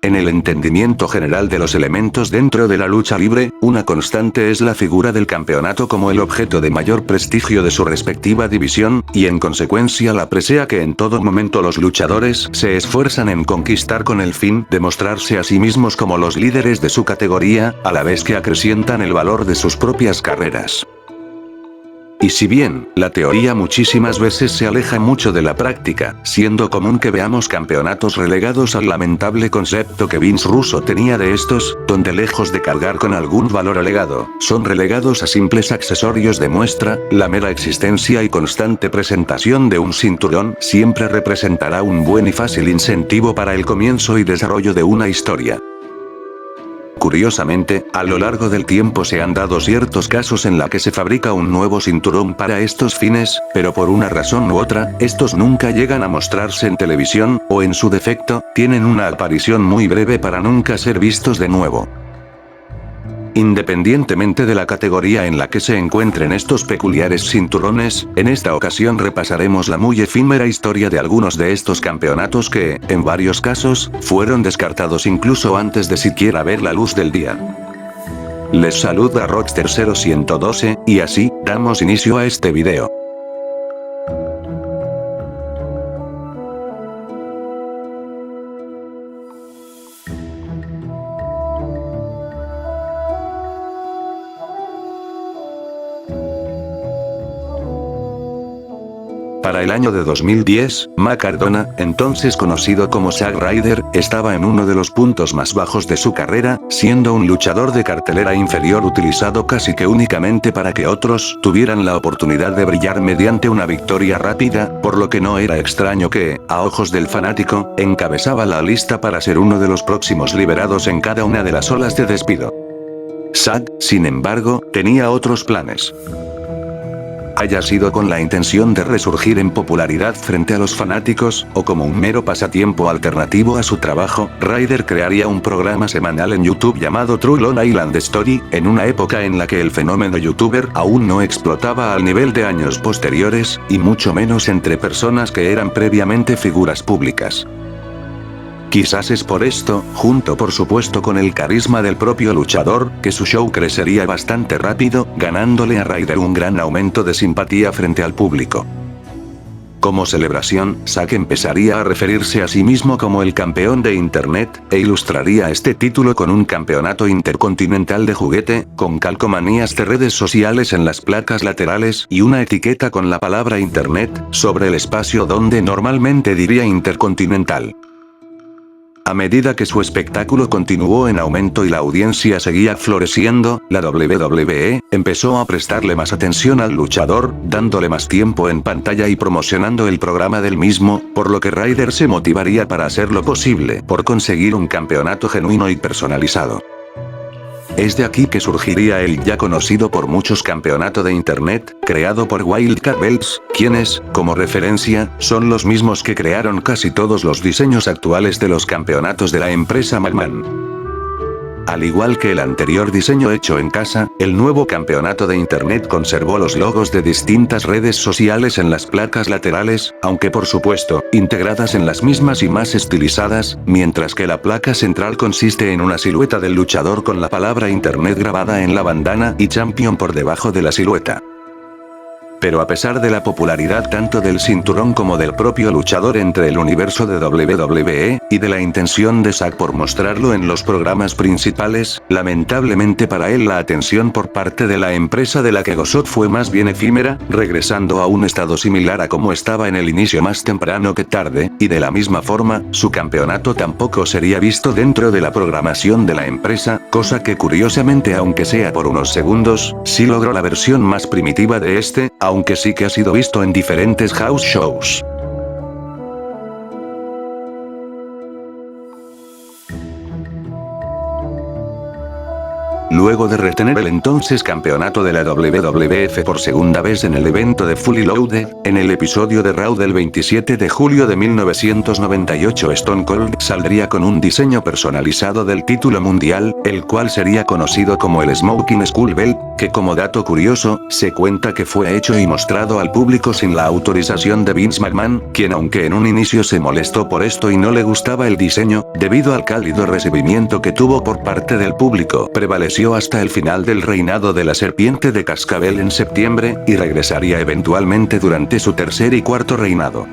En el entendimiento general de los elementos dentro de la lucha libre, una constante es la figura del campeonato como el objeto de mayor prestigio de su respectiva división, y en consecuencia la presea que en todo momento los luchadores se esfuerzan en conquistar con el fin de mostrarse a sí mismos como los líderes de su categoría, a la vez que acrecientan el valor de sus propias carreras. Y si bien, la teoría muchísimas veces se aleja mucho de la práctica, siendo común que veamos campeonatos relegados al lamentable concepto que Vince Russo tenía de estos, donde lejos de cargar con algún valor alegado, son relegados a simples accesorios de muestra, la mera existencia y constante presentación de un cinturón siempre representará un buen y fácil incentivo para el comienzo y desarrollo de una historia. Curiosamente, a lo largo del tiempo se han dado ciertos casos en la que se fabrica un nuevo cinturón para estos fines, pero por una razón u otra, estos nunca llegan a mostrarse en televisión, o en su defecto, tienen una aparición muy breve para nunca ser vistos de nuevo. Independientemente de la categoría en la que se encuentren estos peculiares cinturones, en esta ocasión repasaremos la muy efímera historia de algunos de estos campeonatos que, en varios casos, fueron descartados incluso antes de siquiera ver la luz del día. Les saluda Rockster 0112, y así, damos inicio a este video. Para el año de 2010, Matt Cardona, entonces conocido como Zack Ryder, estaba en uno de los puntos más bajos de su carrera, siendo un luchador de cartelera inferior utilizado casi que únicamente para que otros tuvieran la oportunidad de brillar mediante una victoria rápida, por lo que no era extraño que, a ojos del fanático, encabezaba la lista para ser uno de los próximos liberados en cada una de las olas de despido. Zack, sin embargo, tenía otros planes. Haya sido con la intención de resurgir en popularidad frente a los fanáticos, o como un mero pasatiempo alternativo a su trabajo, Ryder crearía un programa semanal en YouTube llamado True Long Island Story, en una época en la que el fenómeno youtuber aún no explotaba al nivel de años posteriores, y mucho menos entre personas que eran previamente figuras públicas. Quizás es por esto, junto por supuesto con el carisma del propio luchador, que su show crecería bastante rápido, ganándole a Ryder un gran aumento de simpatía frente al público. Como celebración, Zack empezaría a referirse a sí mismo como el campeón de Internet, e ilustraría este título con un campeonato intercontinental de juguete, con calcomanías de redes sociales en las placas laterales y una etiqueta con la palabra Internet, sobre el espacio donde normalmente diría Intercontinental. A medida que su espectáculo continuó en aumento y la audiencia seguía floreciendo, la WWE empezó a prestarle más atención al luchador, dándole más tiempo en pantalla y promocionando el programa del mismo, por lo que Ryder se motivaría para hacer lo posible por conseguir un campeonato genuino y personalizado. Es de aquí que surgiría el ya conocido por muchos campeonato de Internet, creado por Wildcard Belts, quienes, como referencia, son los mismos que crearon casi todos los diseños actuales de los campeonatos de la empresa McMahon. Al igual que el anterior diseño hecho en casa, el nuevo campeonato de Internet conservó los logos de distintas redes sociales en las placas laterales, aunque por supuesto, integradas en las mismas y más estilizadas, mientras que la placa central consiste en una silueta del luchador con la palabra Internet grabada en la bandana y Champion por debajo de la silueta. Pero a pesar de la popularidad tanto del cinturón como del propio luchador entre el universo de WWE, y de la intención de Zack por mostrarlo en los programas principales, lamentablemente para él la atención por parte de la empresa de la que gozó fue más bien efímera, regresando a un estado similar a como estaba en el inicio más temprano que tarde, y de la misma forma, su campeonato tampoco sería visto dentro de la programación de la empresa, cosa que curiosamente aunque sea por unos segundos, sí logró la versión más primitiva de este, aunque sí que ha sido visto en diferentes house shows. luego de retener el entonces campeonato de la WWF por segunda vez en el evento de Fully Loaded, en el episodio de Raw del 27 de julio de 1998 Stone Cold saldría con un diseño personalizado del título mundial, el cual sería conocido como el Smoking Skull Belt, que como dato curioso, se cuenta que fue hecho y mostrado al público sin la autorización de Vince McMahon, quien aunque en un inicio se molestó por esto y no le gustaba el diseño, debido al cálido recibimiento que tuvo por parte del público, prevaleció hasta el final del reinado de la serpiente de cascabel en septiembre, y regresaría eventualmente durante su tercer y cuarto reinado.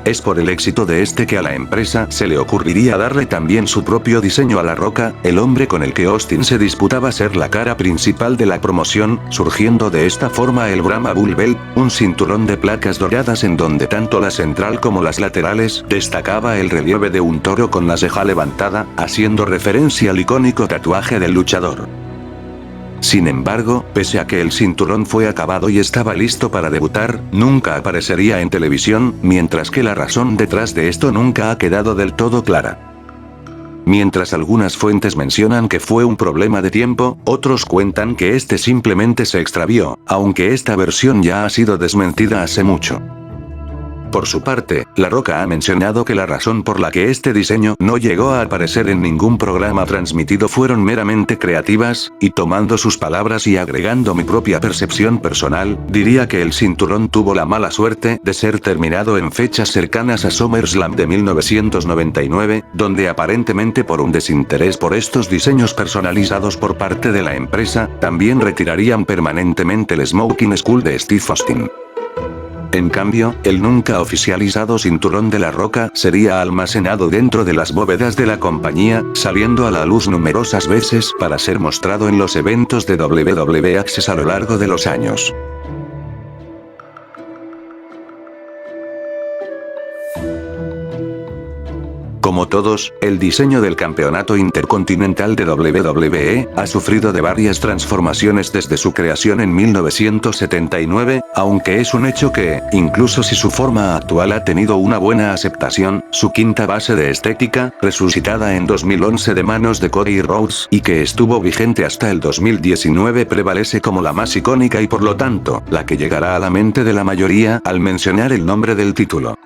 Es por el éxito de este que a la empresa se le ocurriría darle también su propio diseño a La Roca, el hombre con el que Austin se disputaba ser la cara principal de la promoción, surgiendo de esta forma el Brahma Bull Belt, un cinturón de placas doradas en donde tanto la central como las laterales destacaba el relieve de un toro con la ceja levantada, haciendo referencia al icónico tatuaje del luchador. Sin embargo, pese a que el cinturón fue acabado y estaba listo para debutar, nunca aparecería en televisión, mientras que la razón detrás de esto nunca ha quedado del todo clara. Mientras algunas fuentes mencionan que fue un problema de tiempo, otros cuentan que este simplemente se extravió, aunque esta versión ya ha sido desmentida hace mucho. Por su parte, La Roca ha mencionado que la razón por la que este diseño no llegó a aparecer en ningún programa transmitido fueron meramente creativas, y tomando sus palabras y agregando mi propia percepción personal, diría que el cinturón tuvo la mala suerte de ser terminado en fechas cercanas a SummerSlam de 1999, donde aparentemente por un desinterés por estos diseños personalizados por parte de la empresa, también retirarían permanentemente el Smoking Skull de Steve Austin. En cambio, el nunca oficializado cinturón de La Roca sería almacenado dentro de las bóvedas de la compañía, saliendo a la luz numerosas veces para ser mostrado en los eventos de WWE Access a lo largo de los años. Como todos, el diseño del campeonato intercontinental de WWE ha sufrido de varias transformaciones desde su creación en 1979, aunque es un hecho que, incluso si su forma actual ha tenido una buena aceptación, su quinta base de estética, resucitada en 2011 de manos de Cody Rhodes y que estuvo vigente hasta el 2019, prevalece como la más icónica y por lo tanto, la que llegará a la mente de la mayoría al mencionar el nombre del título.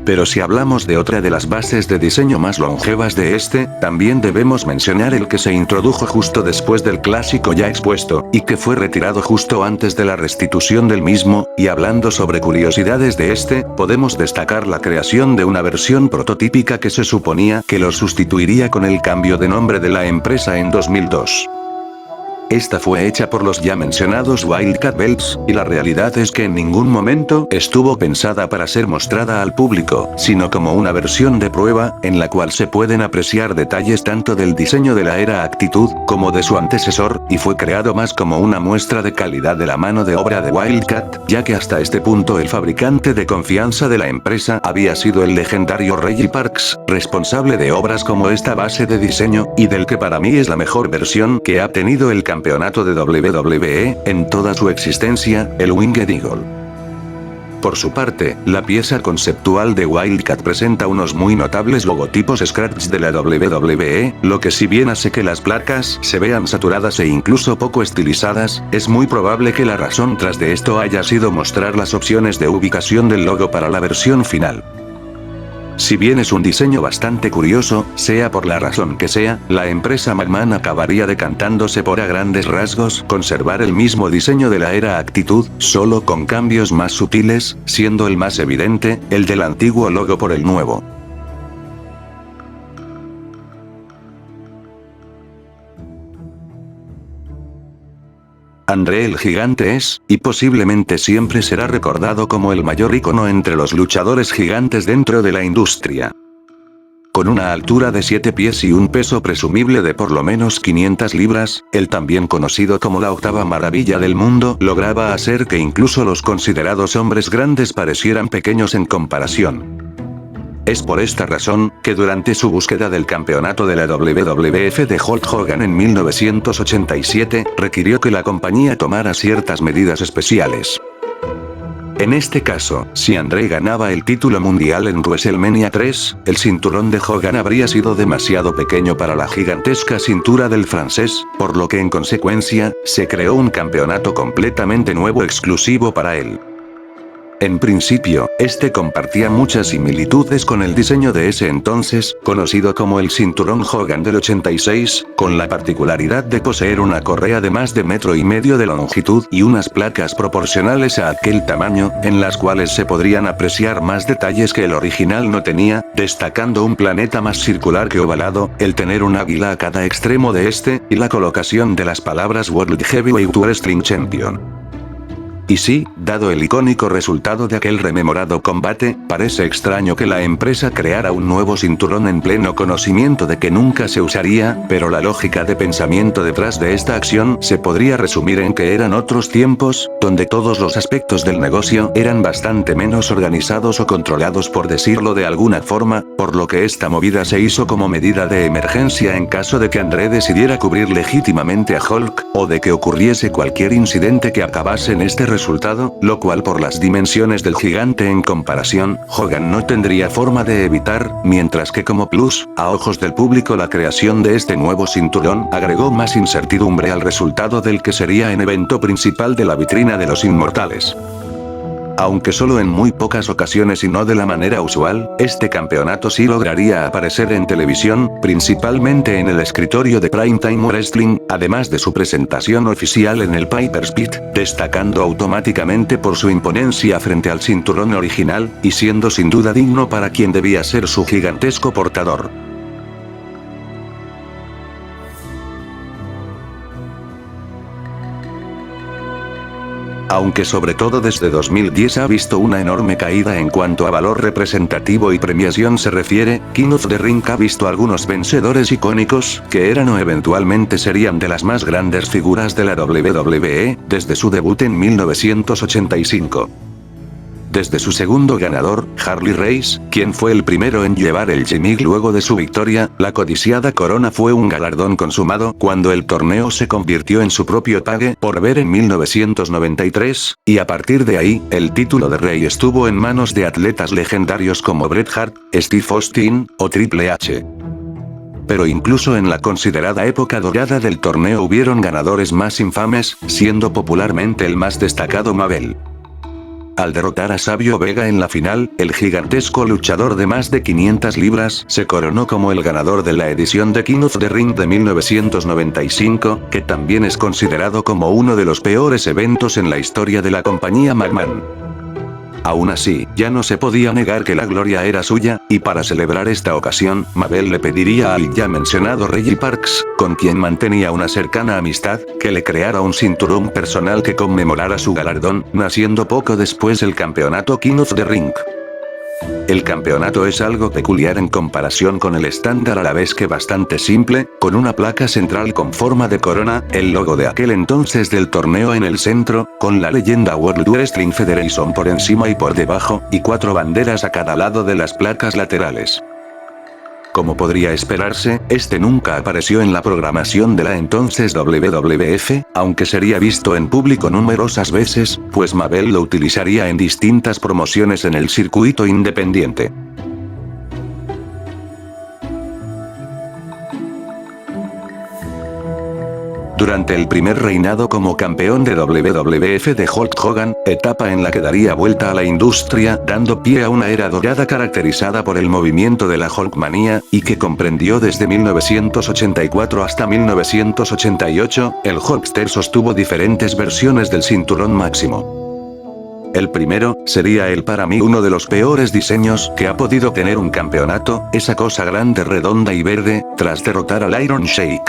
Pero si hablamos de otra de las bases de diseño más longevas de este, también debemos mencionar el que se introdujo justo después del clásico ya expuesto, y que fue retirado justo antes de la restitución del mismo, y hablando sobre curiosidades de este, podemos destacar la creación de una versión prototípica que se suponía que lo sustituiría con el cambio de nombre de la empresa en 2002. Esta fue hecha por los ya mencionados Wildcat Belts, y la realidad es que en ningún momento estuvo pensada para ser mostrada al público, sino como una versión de prueba, en la cual se pueden apreciar detalles tanto del diseño de la era Actitud, como de su antecesor, y fue creado más como una muestra de calidad de la mano de obra de Wildcat, ya que hasta este punto el fabricante de confianza de la empresa había sido el legendario Reggie Parks, responsable de obras como esta base de diseño, y del que para mí es la mejor versión que ha tenido el campeonato de WWE en toda su existencia, el Winged Eagle. Por su parte, la pieza conceptual de Wildcat presenta unos muy notables logotipos scratch de la WWE, lo que si bien hace que las placas se vean saturadas e incluso poco estilizadas, es muy probable que la razón tras de esto haya sido mostrar las opciones de ubicación del logo para la versión final. Si bien es un diseño bastante curioso, sea por la razón que sea, la empresa McMahon acabaría decantándose por a grandes rasgos conservar el mismo diseño de la era Actitud, solo con cambios más sutiles, siendo el más evidente, el del antiguo logo por el nuevo. André el Gigante es, y posiblemente siempre será recordado como el mayor ícono entre los luchadores gigantes dentro de la industria. Con una altura de 7 pies y un peso presumible de por lo menos 500 libras, el también conocido como la octava maravilla del mundo lograba hacer que incluso los considerados hombres grandes parecieran pequeños en comparación. Es por esta razón, que durante su búsqueda del campeonato de la WWF de Hulk Hogan en 1987, requirió que la compañía tomara ciertas medidas especiales. En este caso, si André ganaba el título mundial en WrestleMania 3, el cinturón de Hogan habría sido demasiado pequeño para la gigantesca cintura del francés, por lo que en consecuencia, se creó un campeonato completamente nuevo exclusivo para él. En principio, este compartía muchas similitudes con el diseño de ese entonces, conocido como el cinturón Hogan del 86, con la particularidad de poseer una correa de más de 1,5 metros de longitud y unas placas proporcionales a aquel tamaño, en las cuales se podrían apreciar más detalles que el original no tenía, destacando un planeta más circular que ovalado, el tener un águila a cada extremo de este, y la colocación de las palabras World Heavyweight Wrestling Champion. Y sí, dado el icónico resultado de aquel rememorado combate, parece extraño que la empresa creara un nuevo cinturón en pleno conocimiento de que nunca se usaría, pero la lógica de pensamiento detrás de esta acción se podría resumir en que eran otros tiempos, donde todos los aspectos del negocio eran bastante menos organizados o controlados por decirlo de alguna forma, por lo que esta movida se hizo como medida de emergencia en caso de que André decidiera cubrir legítimamente a Hulk, o de que ocurriese cualquier incidente que acabase en este resultado, lo cual por las dimensiones del gigante en comparación, Hogan no tendría forma de evitar, mientras que como plus, a ojos del público la creación de este nuevo cinturón agregó más incertidumbre al resultado del que sería el evento principal de la vitrina de los inmortales. Aunque solo en muy pocas ocasiones y no de la manera usual, este campeonato sí lograría aparecer en televisión, principalmente en el escritorio de Primetime Wrestling, además de su presentación oficial en el Piper's Pit, destacando automáticamente por su imponencia frente al cinturón original, y siendo sin duda digno para quien debía ser su gigantesco portador. Aunque sobre todo desde 2010 ha visto una enorme caída en cuanto a valor representativo y premiación se refiere, King of the Ring ha visto algunos vencedores icónicos, que eran o eventualmente serían de las más grandes figuras de la WWE, desde su debut en 1985. Desde su segundo ganador, Harley Race, quien fue el primero en llevar el gimmick luego de su victoria, la codiciada corona fue un galardón consumado cuando el torneo se convirtió en su propio pague por ver en 1993, y a partir de ahí, el título de Rey estuvo en manos de atletas legendarios como Bret Hart, Steve Austin, o Triple H. Pero incluso en la considerada época dorada del torneo hubieron ganadores más infames, siendo popularmente el más destacado Mabel. Al derrotar a Savio Vega en la final, el gigantesco luchador de más de 500 libras se coronó como el ganador de la edición de King of the Ring de 1995, que también es considerado como uno de los peores eventos en la historia de la compañía McMahon. Aún así, ya no se podía negar que la gloria era suya, y para celebrar esta ocasión, Mabel le pediría al ya mencionado Reggie Parks, con quien mantenía una cercana amistad, que le creara un cinturón personal que conmemorara su galardón, naciendo poco después el campeonato King of the Ring. El campeonato es algo peculiar en comparación con el estándar a la vez que bastante simple, con una placa central con forma de corona, el logo de aquel entonces del torneo en el centro, con la leyenda World Wrestling Federation por encima y por debajo, y 4 banderas a cada lado de las placas laterales. Como podría esperarse, este nunca apareció en la programación de la entonces WWF, aunque sería visto en público numerosas veces, pues Mabel lo utilizaría en distintas promociones en el circuito independiente. Durante el primer reinado como campeón de WWF de Hulk Hogan, etapa en la que daría vuelta a la industria, dando pie a una era dorada caracterizada por el movimiento de la Hulkmanía, y que comprendió desde 1984 hasta 1988, el Hulkster sostuvo diferentes versiones del cinturón máximo. El primero, sería para mí uno de los peores diseños que ha podido tener un campeonato, esa cosa grande redonda y verde, tras derrotar al Iron Sheik.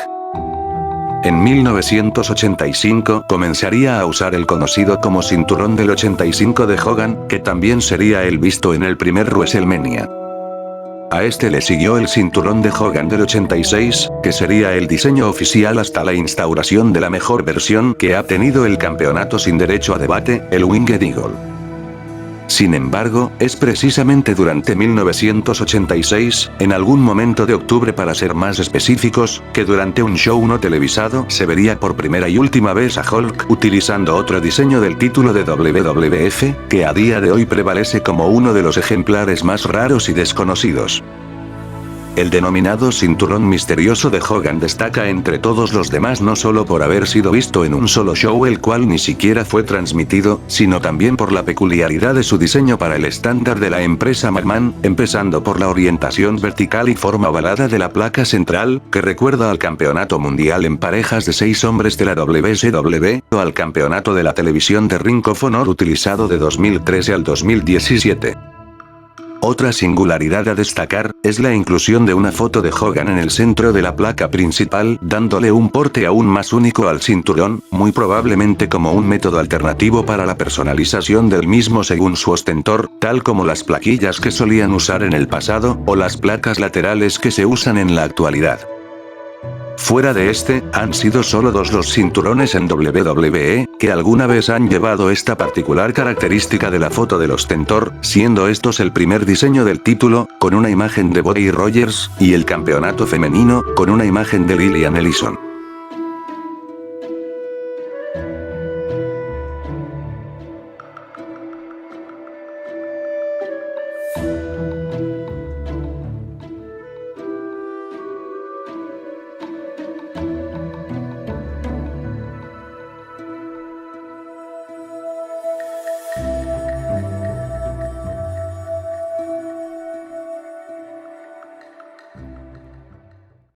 En 1985 comenzaría a usar el conocido como cinturón del 85 de Hogan, que también sería el visto en el primer WrestleMania. A este le siguió el cinturón de Hogan del 86, que sería el diseño oficial hasta la instauración de la mejor versión que ha tenido el campeonato sin derecho a debate, el Winged Eagle. Sin embargo, es precisamente durante 1986, en algún momento de octubre para ser más específicos, que durante un show no televisado se vería por primera y última vez a Hulk utilizando otro diseño del título de WWF, que a día de hoy prevalece como uno de los ejemplares más raros y desconocidos. El denominado cinturón misterioso de Hogan destaca entre todos los demás no solo por haber sido visto en un solo show el cual ni siquiera fue transmitido, sino también por la peculiaridad de su diseño para el estándar de la empresa McMahon, empezando por la orientación vertical y forma ovalada de la placa central, que recuerda al campeonato mundial en parejas de 6 hombres de la WCW, o al campeonato de la televisión de Ring of Honor utilizado de 2013 al 2017. Otra singularidad a destacar, es la inclusión de una foto de Hogan en el centro de la placa principal, dándole un porte aún más único al cinturón, muy probablemente como un método alternativo para la personalización del mismo según su ostentor, tal como las plaquillas que solían usar en el pasado, o las placas laterales que se usan en la actualidad. Fuera de este, han sido solo 2 los cinturones en WWE, que alguna vez han llevado esta particular característica de la foto del ostentor, siendo estos el primer diseño del título, con una imagen de Buddy Rogers, y el campeonato femenino, con una imagen de Lillian Ellison.